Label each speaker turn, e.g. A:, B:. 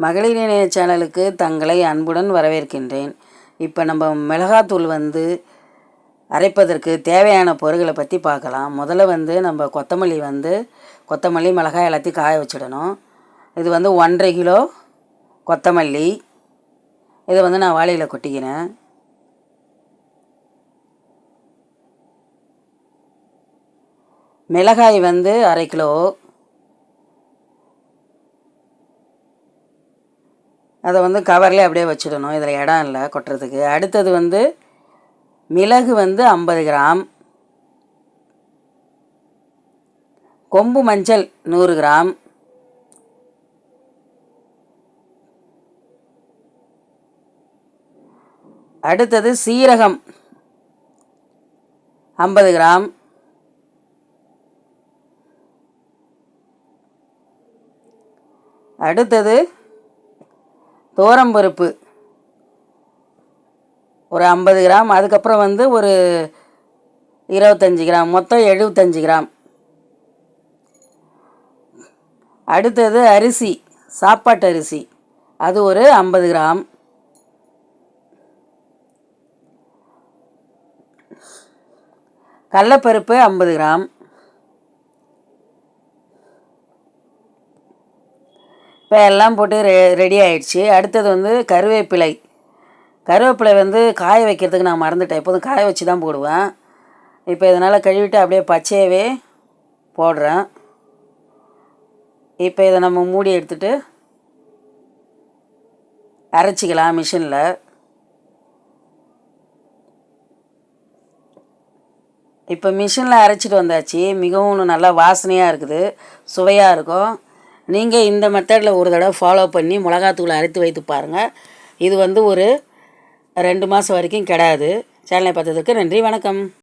A: மகளிர் இணைய சேனலுக்கு தங்களை அன்புடன் வரவேற்கின்றேன். இப்போ நம்ம மிளகாத்தூள் அரைப்பதற்கு தேவையான பொருட்களை பற்றி பார்க்கலாம். முதல்ல நம்ம கொத்தமல்லி மிளகாய் எல்லாத்தையும் காய வச்சிடணும். இது 1.5 கிலோ கொத்தமல்லி. இதை நான் வாளியில் கொட்டிக்கிறேன். மிளகாய் 1/2 கிலோ. அதை கவர்லேயே அப்படியே வச்சிடணும். இதில் இடம் இல்லை கொட்டுறதுக்கு. அடுத்தது மிளகு 50 கிராம், கொம்பு மஞ்சள் 100 கிராம், அடுத்தது சீரகம் 50 கிராம், அடுத்தது துவரம்பருப்பு ஒரு 50 கிராம், அதுக்கப்புறம் ஒரு 25 கிராம், மொத்தம் 75 கிராம். அடுத்தது அரிசி, சாப்பாட்டு அரிசி, அது ஒரு 50 கிராம். கடலைப்பருப்பு 50 கிராம். இப்போ எல்லாம் போட்டு ரெடி ஆயிடுச்சு. அடுத்தது கருவேப்பிலை. கருவேப்பிலை காய வைக்கிறதுக்கு நான் மறந்துட்டேன். எப்போதும் காய வச்சு தான் போடுவேன். இப்போ இதனால் கழுவிட்டு அப்படியே பச்சையவே போடுறேன். இப்போ இதை நம்ம மூடி எடுத்துகிட்டு அரைச்சிக்கலாம் மிஷினில். இப்போ மிஷினில் அரைச்சிட்டு வந்தாச்சு. மிகவும் நல்லா வாசனையாக இருக்குது, சுவையாக இருக்கும். நீங்கள் இந்த மெத்தடில் ஒரு தடவை ஃபாலோ பண்ணி மிளகாத்தூளை அரைத்து வைத்து பாருங்கள். இது ஒரு 2 மாதம் வரைக்கும் கெடாது. சேனலை பார்த்ததுக்கு நன்றி, வணக்கம்.